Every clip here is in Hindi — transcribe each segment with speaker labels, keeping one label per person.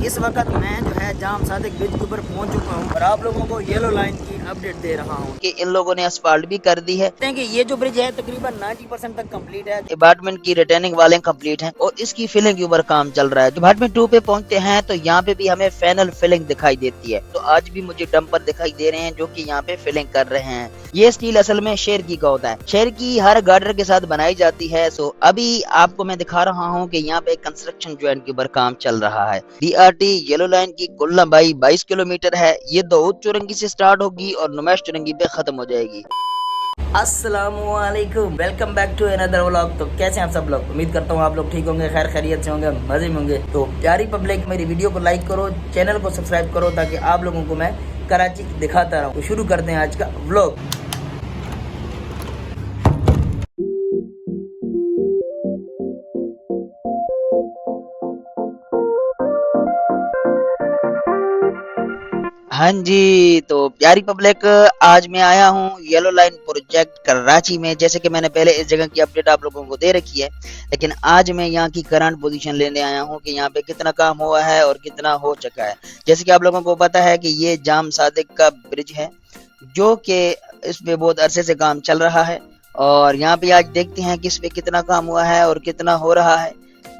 Speaker 1: इस वक्त मैं जो है जाम सादिक ब्रिज के ऊपर पहुंच चुका हूं और आप लोगों को येलो लाइन की अपडेट दे रहा हूं कि इन लोगों ने असफाल्ट भी कर दी है। कि ये जो ब्रिज है तकरीबन 90% तक कंप्लीट है। अपार्टमेंट की रिटर्निंग वाले कंप्लीट हैं और इसकी फिलिंग के ऊपर काम चल रहा है। जब अपार्टमेंट 2 पे पहुंचते हैं तो यहाँ पे भी हमें फाइनल फिलिंग दिखाई देती है। तो आज भी मुझे डंपर दिखाई दे रहे हैं जो कि यहाँ पे फिलिंग कर रहे हैं। ये स्टील असल में शेर की का होता है, शेर की हर गार्डर के साथ बनाई जाती है। सो अभी आपको मैं दिखा रहा हूँ कि यहाँ पे कंस्ट्रक्शन जॉइंट के ऊपर काम चल रहा है। DRT येलो लाइन की कुल लंबाई 22 किलोमीटर है। ये दाऊद चौरंगी से स्टार्ट होगी और नुमाइश चौरंगी पे खत्म हो जाएगी। अस्सलामुअलैकुम, welcome back to another vlog. तो कैसे हैं आप सब लोग? उम्मीद करता हूँ आप लोग ठीक होंगे, खैर खैरियत से होंगे, मजे में होंगे। तो प्यारी पब्लिक, मेरी वीडियो को लाइक करो, चैनल को सब्सक्राइब करो ताकि आप लोगों को मैं कराची दिखाता रहूँ। तो शुरू करते हैं आज का व्लॉग। हाँ जी, तो प्यारी पब्लिक, आज मैं आया हूँ येलो लाइन प्रोजेक्ट कराची में। जैसे कि मैंने पहले इस जगह की अपडेट आप लोगों को दे रखी है, लेकिन आज मैं यहाँ की करंट पोजीशन लेने आया हूँ कि यहाँ पे कितना काम हुआ है और कितना हो चुका है। जैसे कि आप लोगों को पता है कि ये जाम सादिक का ब्रिज है जो कि इस पे बहुत अरसे से काम चल रहा है और यहाँ पे आज देखते हैं कि इस पे कितना काम हुआ है और कितना हो रहा है।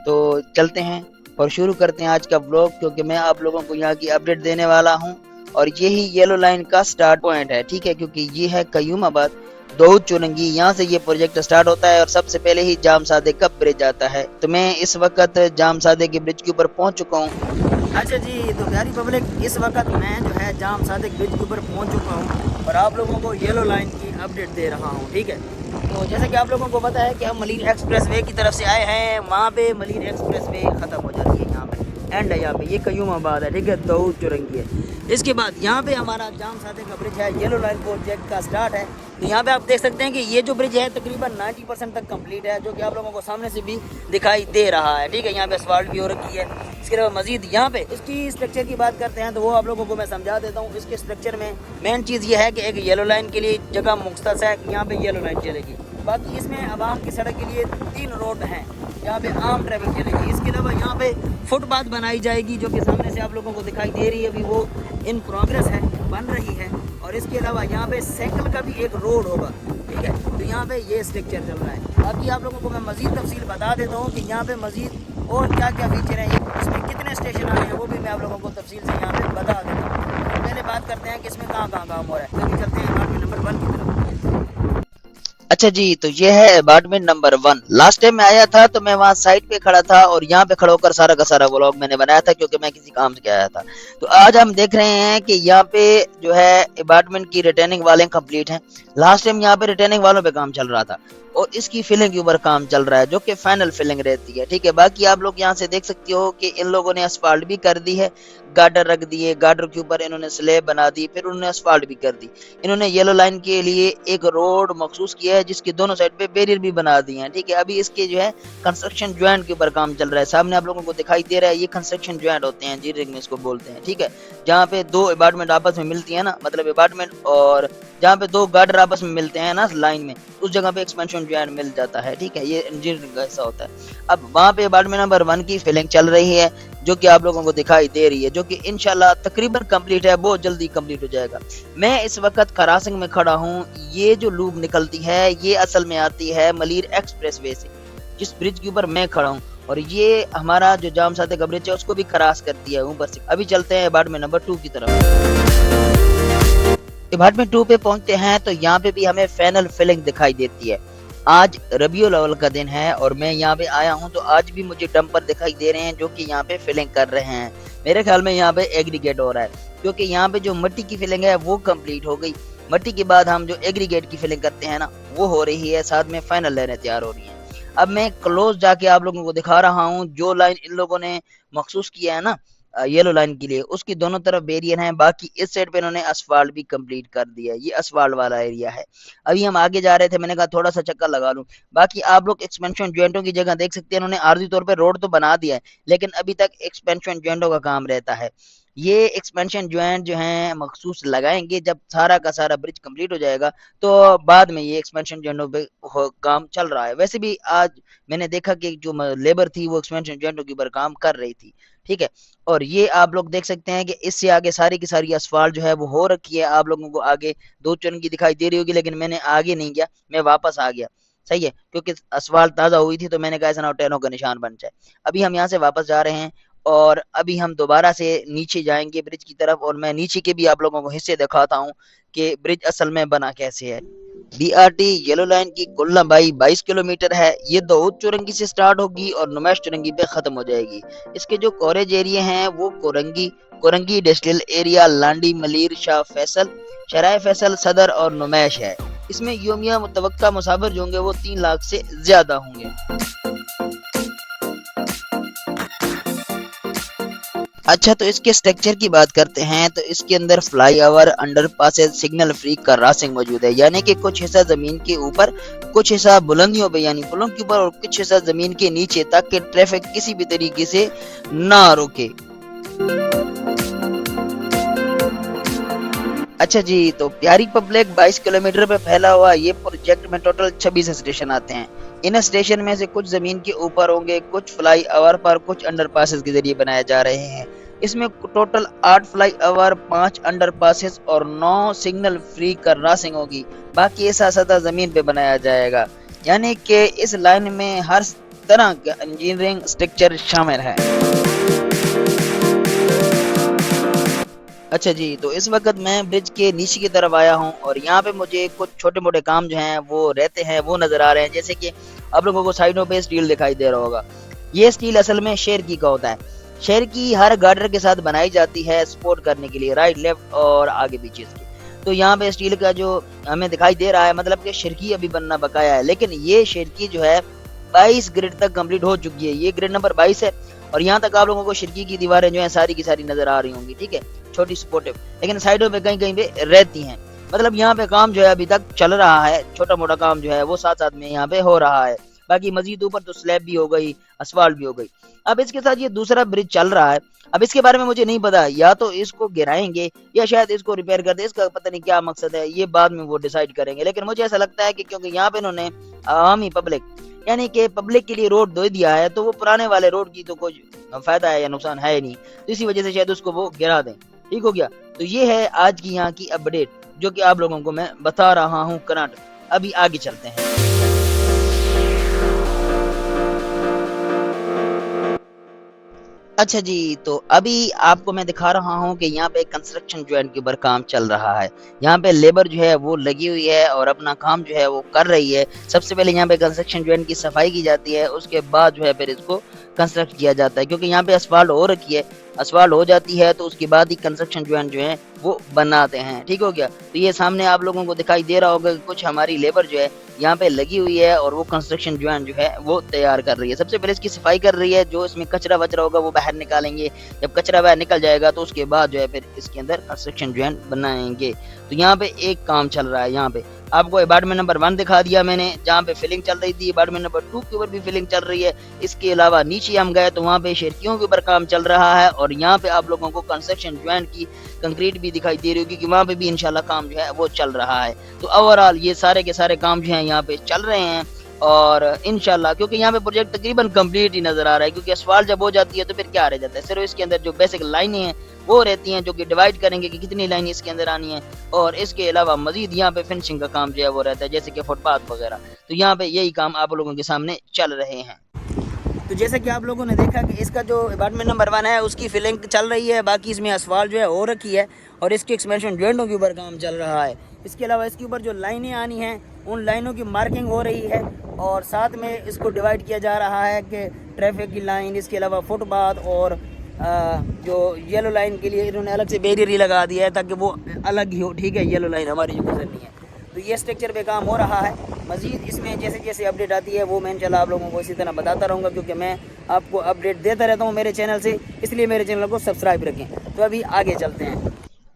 Speaker 1: तो चलते हैं और शुरू करते हैं आज का ब्लॉग, क्योंकि मैं आप लोगों को यहाँ की अपडेट देने वाला हूँ और यही येलो लाइन का स्टार्ट पॉइंट है, ठीक है, क्योंकि ये है कयूमाबाद दाऊद चौरंगी। यहाँ से ये प्रोजेक्ट स्टार्ट होता है और सबसे पहले ही जाम सादिक का ब्रिज आता है। तो मैं इस वक्त जाम सादिक के ब्रिज के ऊपर पहुंच चुका हूँ। अच्छा जी, तो प्यारी पब्लिक, इस वक्त मैं जो है जाम सादिक ब्रिज के ऊपर पहुंच चुका हूँ और आप लोगों को येलो लाइन की अपडेट दे रहा हूँ, ठीक है। तो जैसे कि आप लोगों को पता है कि हम मलीर एक्सप्रेस वे की तरफ से आए हैं। वहाँ पे मलीर एक्सप्रेस वे खत्म हो जाती है, यहाँ पे एंड है, यहाँ पे ये कयूमाबाद है, ठीक है, दाऊद चौरंगी है। इसके बाद यहाँ पे हमारा जाम सादिक का ब्रिज है, येलो लाइन प्रोजेक्ट का स्टार्ट है। तो यहाँ पे आप देख सकते हैं कि ये जो ब्रिज है तकरीबन 90% तक कंप्लीट है, जो कि आप लोगों को सामने से भी दिखाई दे रहा है, ठीक है। यहाँ पे असफाल्ट भी हो रखी है। इसके अलावा मजीद यहाँ पे इसकी स्ट्रक्चर की बात करते हैं तो वो आप लोगों को मैं समझा देता हूँ। इसके स्ट्रक्चर में मेन चीज़ ये है कि एक येलो लाइन के लिए जगह मुख्तस है, यहाँ पे येलो लाइन चलेगी। बाकी इसमें आवाम की सड़क के लिए 3 रोड हैं, यहाँ पे आम ट्रैफिक चलेगी। इसके अलावा यहाँ पे फुटपाथ बनाई जाएगी जो कि सामने से आप लोगों को दिखाई दे रही है, अभी वो इन प्रोग्रेस है, बन रही है। और इसके अलावा यहाँ पे साइकिल का भी एक रोड होगा, ठीक है। तो यहाँ पे ये स्ट्रक्चर चल रहा है। बाकी आप लोगों को मैं मजीद तफसील बता देता हूँ कि यहाँ पे मजीद और क्या क्या फीचर हैं, इसमें कितने स्टेशन आ रहे हैं, वो भी मैं आप लोगों को तफसील से यहाँ पे बता देता हूँ। पहले बात करते हैं कि इसमें कहाँ कहाँ काम हो रहा है। तो चलते हैं अपार्टमेंट नंबर 1 की तरफ। अच्छा जी, तो ये है अपार्टमेंट नंबर 1। लास्ट टाइम मैं आया था तो मैं वहाँ साइड पे खड़ा था और यहाँ पे खड़ा होकर सारा का सारा व्लॉग मैंने बनाया था, क्योंकि मैं किसी काम से आया था। तो आज हम देख रहे हैं कि यहाँ पे जो है अपार्टमेंट की रिटर्निंग वाले कंप्लीट हैं। लास्ट टाइम यहाँ पे रिटर्निंग वालों पे काम चल रहा था और इसकी फिलिंग के ऊपर काम चल रहा है, जो कि फाइनल फिलिंग रहती है, ठीक है। बाकी आप लोग यहाँ से देख सकते हो कि इन लोगों ने असफाल्ट भी कर दी है, गार्डर रख दिए, गार्डर के ऊपर इन्होंने स्लेब बना दी, फिर उन्होंने असफाल्ट भी कर दी। इन्होंने येलो लाइन के लिए एक रोड मखसूस किया है जिसके दोनों साइड पे बैरियर भी बना दिए हैं, ठीक है। अभी इसके जो है कंस्ट्रक्शन ज्वाइंट के ऊपर काम चल रहा है। सामने आप लोगों को दिखाई दे रहा है, ये कंस्ट्रक्शन ज्वाइंट होते हैं, जीरिंग में इसको बोलते हैं, ठीक है। जहाँ पे 2 अपार्टमेंट आपस में मिलती है ना, मतलब अपार्टमेंट और जहाँ पे 2 गार्डर आपस में मिलते हैं ना लाइन में, उस जगह पे एक्सपेंशन ज्वाइंट मिल जाता है, ठीक है। ये इंजीनियरिंग का हिस्सा होता है। अब वहाँ पे अपार्टमेंट नंबर 1 की फिलिंग चल रही है जो कि आप लोगों को दिखाई दे रही है, जो कि इंशाल्लाह तकरीबन कंप्लीट है, बहुत जल्दी कंप्लीट हो जाएगा। मैं इस वक्त करासिंग में खड़ा हूँ। ये जो लूप निकलती है ये असल में आती है मलीर एक्सप्रेस वे से, जिस ब्रिज के ऊपर मैं खड़ा हूँ, और ये हमारा जो जाम सादिक का ब्रिज है उसको भी क्रॉस करती है ऊपर से। अभी चलते हैं अपार्टमेंट नंबर 2 की तरफ। अपार्टमेंट 2 पे पहुंचते हैं तो यहाँ पे भी हमें फाइनल फिलिंग दिखाई देती है। आज रबीउल अव्वल का दिन है और मैं यहाँ पे आया हूँ तो आज भी मुझे डंपर दिखाई दे रहे हैं जो कि यहाँ पे फिलिंग कर रहे हैं। मेरे ख्याल में यहाँ पे एग्रीगेट हो रहा है, क्योंकि यहाँ पे जो मिट्टी की फिलिंग है वो कंप्लीट हो गई। मिट्टी के बाद हम जो एग्रीगेट की फिलिंग करते हैं ना, वो हो रही है, साथ में फाइनल लाइनें तैयार हो रही हैं। अब मैं क्लोज जाके आप लोगों को दिखा रहा हूँ, जो लाइन इन लोगों ने मखसूस किया है ना येलो लाइन के लिए, उसकी दोनों तरफ बैरियर हैं। बाकी इस साइड पे इन्होंने असफाल्ट भी कंप्लीट कर दिया है, ये असफाल्ट वाला एरिया है। अभी हम आगे जा रहे थे, मैंने कहा थोड़ा सा चक्कर लगा लूं। बाकी आप लोग एक्सपेंशन जॉइंटों की जगह देख सकते हैं, इन्होंने आर्जी तौर पे रोड तो बना दिया है, लेकिन अभी तक एक्सपेंशन जॉइंटों का काम रहता है। ये एक्सपेंशन जॉइंट जो है मखसूस लगाएंगे जब सारा का सारा ब्रिज कंप्लीट हो जाएगा, तो बाद में ये एक्सपेंशन जॉइंटों पे काम चल रहा है। वैसे भी आज मैंने देखा कि जो लेबर थी वो एक्सपेंशन जॉइंटों के ऊपर काम कर रही थी, ठीक है। और ये आप लोग देख सकते हैं कि इससे आगे सारी की सारी असफाल्ट जो है वो हो रखी है। आप लोगों को आगे दो चुरंगी दिखाई दे रही होगी, लेकिन मैंने आगे नहीं गया, मैं वापस आ गया, सही है, क्योंकि असफाल्ट ताज़ा हुई थी, तो मैंने कहा ऐसा ना हो टैनों का निशान बन जाए। अभी हम यहाँ से वापस जा रहे हैं और अभी हम दोबारा से नीचे जाएंगे ब्रिज की तरफ, और मैं नीचे के भी आप लोगों को हिस्से दिखाता हूँ कि ब्रिज असल में बना कैसे है। बीआरटी येलो लाइन की कुल लंबाई 22 किलोमीटर है। ये दाऊद चौरंगी से स्टार्ट होगी और नुमैश चौरंगी पे खत्म हो जाएगी। इसके जो कवरेज एरिया हैं वो कोरंगी, कोरंगी इंडस्ट्रियल एरिया, लांडी, मलीर, शाह फैसल, शराय फैसल, सदर और नुमैश है। इसमें योमिया मुतवक्का मुसाफिर जो होंगे वो 3 लाख से ज्यादा होंगे। अच्छा, तो इसके स्ट्रक्चर की बात करते हैं तो इसके अंदर फ्लाईओवर, अंडरपासेज, सिग्नल फ्री क्रॉसिंग मौजूद है, यानी कि कुछ हिस्सा जमीन के ऊपर, कुछ हिस्सा बुलंदियों पे यानी पुलों के ऊपर, और कुछ हिस्सा जमीन के नीचे, ताकि ट्रैफिक किसी भी तरीके से ना रुके। अच्छा जी, तो प्यारी पब्लिक 22 किलोमीटर पे फैला हुआ ये प्रोजेक्ट में टोटल 26 स्टेशन आते हैं। इन स्टेशन में से कुछ जमीन के ऊपर होंगे, कुछ फ्लाई ओवर पर, कुछ अंडरपासेस के जरिए बनाए जा रहे हैं। इसमें टोटल 8 फ्लाई ओवर, 5 अंडरपासेस और 9 सिग्नल फ्री क्रॉसिंग होगी। बाकी ऐसा सतह जमीन पे बनाया जाएगा, यानी कि इस लाइन में हर तरह का इंजीनियरिंग स्ट्रक्चर शामिल है। अच्छा जी, तो इस वक्त मैं ब्रिज के नीचे की तरफ आया हूँ और यहाँ पे मुझे कुछ छोटे मोटे काम जो हैं वो रहते हैं वो नज़र आ रहे हैं। जैसे कि आप लोगों को साइडों पे स्टील दिखाई दे रहा होगा, ये स्टील असल में शेर की का होता है। शेर की हर गार्डर के साथ बनाई जाती है सपोर्ट करने के लिए, राइट, लेफ्ट और आगे पीछे इसके। तो यहाँ पे स्टील का जो हमें दिखाई दे रहा है, मतलब कि शिरकी अभी बनना बकाया है, लेकिन ये शिरकी जो है 22 ग्रिड तक कंप्लीट हो चुकी है। ये ग्रिड नंबर 22 है और यहाँ तक आप लोगों को शिरकी की दीवारें जो है सारी की सारी नजर आ रही होंगी, ठीक है, छोटी सपोर्टिव, लेकिन साइडों पे कहीं कहीं पे रहती हैं। मतलब यहाँ पे काम जो है अभी तक चल रहा है, छोटा मोटा काम जो है वो साथ साथ में यहाँ पे हो रहा है। बाकी मजीद ऊपर तो स्लैब भी हो गई, असफाल्ट भी हो गई। अब इसके साथ ये दूसरा ब्रिज चल रहा है। अब इसके बारे में मुझे नहीं पता, या तो इसको गिराएंगे या शायद इसको रिपेयर कर दे, इसका पता नहीं क्या मकसद है, ये बाद में वो डिसाइड करेंगे। लेकिन मुझे ऐसा लगता है कि क्योंकि यहाँ पे इन्होंने आवामी पब्लिक यानी कि पब्लिक के लिए रोड दे दिया है, तो वो पुराने वाले रोड की तो कोई फायदा है या नुकसान है नहीं, तो इसी वजह से शायद उसको वो गिरा दें। ठीक हो गया। तो ये है आज की यहाँ की अपडेट जो कि आप लोगों को मैं बता रहा हूँ कर्नाटक। अभी आगे चलते हैं। अच्छा जी, तो अभी आपको मैं दिखा रहा हूँ कि यहाँ पे कंस्ट्रक्शन जॉइंट के ऊपर काम चल रहा है। यहाँ पे लेबर जो है वो लगी हुई है और अपना काम जो है वो कर रही है। सबसे पहले यहाँ पे कंस्ट्रक्शन जॉइंट की सफाई की जाती है, उसके बाद जो है फिर इसको कंस्ट्रक्ट किया जाता है, क्योंकि यहाँ पे असफाल्ट हो रखी है। असफाल्ट हो जाती है तो उसके बाद ही कंस्ट्रक्शन जॉइंट जो है वो बनाते हैं। ठीक हो गया। तो ये सामने आप लोगों को दिखाई दे रहा होगा कि कुछ हमारी लेबर जो है यहाँ पे लगी हुई है और वो कंस्ट्रक्शन जॉइंट जो है वो तैयार कर रही है। सबसे पहले इसकी सफाई कर रही है, जो इसमें कचरा वचरा होगा वो बाहर निकालेंगे। जब कचरा बाहर निकल जाएगा तो उसके बाद जो है फिर इसके अंदर कंस्ट्रक्शन जॉइंट बनाएंगे। तो यहाँ पे एक काम चल रहा है। यहाँ पे आपको अपार्टमेंट नंबर 1 दिखा दिया मैंने, जहाँ पे फिलिंग चल रही थी। अपार्टमेंट नंबर 2 के ऊपर भी फिलिंग चल रही है। इसके अलावा नीचे हम गए तो वहाँ पे खिड़कियों के ऊपर काम चल रहा है और यहाँ पे आप लोगों को कंस्ट्रक्शन जॉइंट की कंक्रीट भी दिखाई दे रही होगी कि वहाँ पे भी इंशाल्लाह काम जो है वो चल रहा है। तो ओवरऑल ये सारे के सारे काम जो है यहाँ पे चल रहे हैं और इंशाल्लाह, क्योंकि यहाँ पे प्रोजेक्ट तकरीबन कंप्लीट ही नजर आ रहा है, क्योंकि असफाल्ट जब हो जाती है तो फिर क्या रह जाता है, सिर्फ इसके अंदर जो बेसिक लाइनें हैं वो रहती हैं, जो कि डिवाइड करेंगे कि कितनी लाइन इसके अंदर आनी है। और इसके अलावा मजीद यहाँ पे फिनिशिंग का काम जो है वो रहता है, जैसे कि फुटपाथ वगैरह। तो यहाँ पे यही काम आप लोगों के सामने चल रहे हैं। तो जैसे कि आप लोगों ने देखा कि इसका जो अपार्टमेंट नंबर 1 है उसकी फिलिंग चल रही है, बाकी इसमें असफाल्ट जो है हो रखी है और इसके एक्सपेंशन जॉइंटों के ऊपर काम चल रहा है। इसके अलावा इसके ऊपर जो लाइनें आनी हैं उन लाइनों की मार्किंग हो रही है और साथ में इसको डिवाइड किया जा रहा है कि ट्रैफिक की लाइन, इसके अलावा फुटपाथ और जो येलो लाइन के लिए इन्होंने अलग से बैरियर ही लगा दिया है ताकि वो अलग ही हो। ठीक है, येलो लाइन हमारी जो गुजरनी है। तो ये स्ट्रक्चर पे काम हो रहा है। मजीद इसमें जैसे जैसे अपडेट आती है वो मैं इंशाल्लाह आप लोगों को इसी तरह बताता रहूँगा, क्योंकि मैं आपको अपडेट देता रहता हूँ मेरे चैनल से, इसलिए मेरे चैनल को सब्सक्राइब रखें। तो अभी आगे चलते हैं।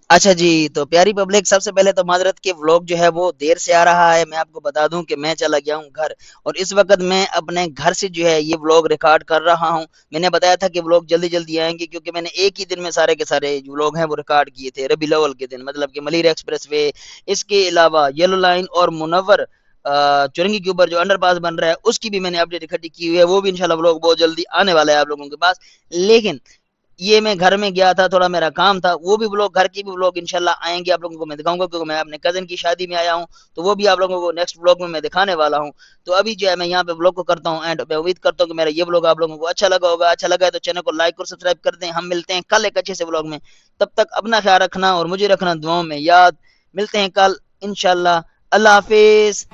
Speaker 1: अच्छा जी, तो प्यारी पब्लिक, सबसे पहले तो माज़रत कि व्लॉग जो है वो देर से आ रहा है। मैं आपको बता दूँ कि मैं चला गया हूँ घर, और इस वक़्त मैं अपने घर से जो है ये व्लॉग रिकॉर्ड कर रहा हूँ। मैंने बताया था कि व्लॉग जल्दी-जल्दी आएँगे, क्योंकि मैंने एक ही दिन में सारे के सारे जो व्लॉग हैं वो रिकॉर्ड किए थे रबीउल अव्वल के दिन, मतलब कि मलिर एक्सप्रेसवे, इसके अलावा येलो लाइन और मुनव्वर चुरंगी के ऊपर जो अंडरपास बन रहा है उसकी भी मैंने अपडेट इकट्ठी की हुई है। वो भी इंशाल्लाह व्लॉग बहुत जल्दी आने वाला है आप लोगों के पास। लेकिन ये मैं घर में गया था, थोड़ा मेरा काम था, वो भी व्लॉग, घर की भी व्लॉग इंशाल्लाह आएँगे, आप लोगों को मैं दिखाऊँगा, क्योंकि मैं अपने कज़न की शादी में आया हूँ, तो वो भी आप लोगों को नेक्स्ट व्लॉग में मैं दिखाने वाला हूँ। तो अभी जो है मैं यहाँ पे व्लॉग को करता हूँ एंड। मैं उम्मीद करता हूँ कि मेरा ये व्लॉग आप लोगों को अच्छा लगा होगा। अच्छा लगा है तो चैनल को लाइक और सब्सक्राइब कर दें। हम मिलते हैं कल एक अच्छे से व्लॉग में। तब तक अपना ख्याल रखना और मुझे रखना दुआओं में याद। मिलते हैं कल इंशाल्लाह। अल्लाह हाफ़िज़।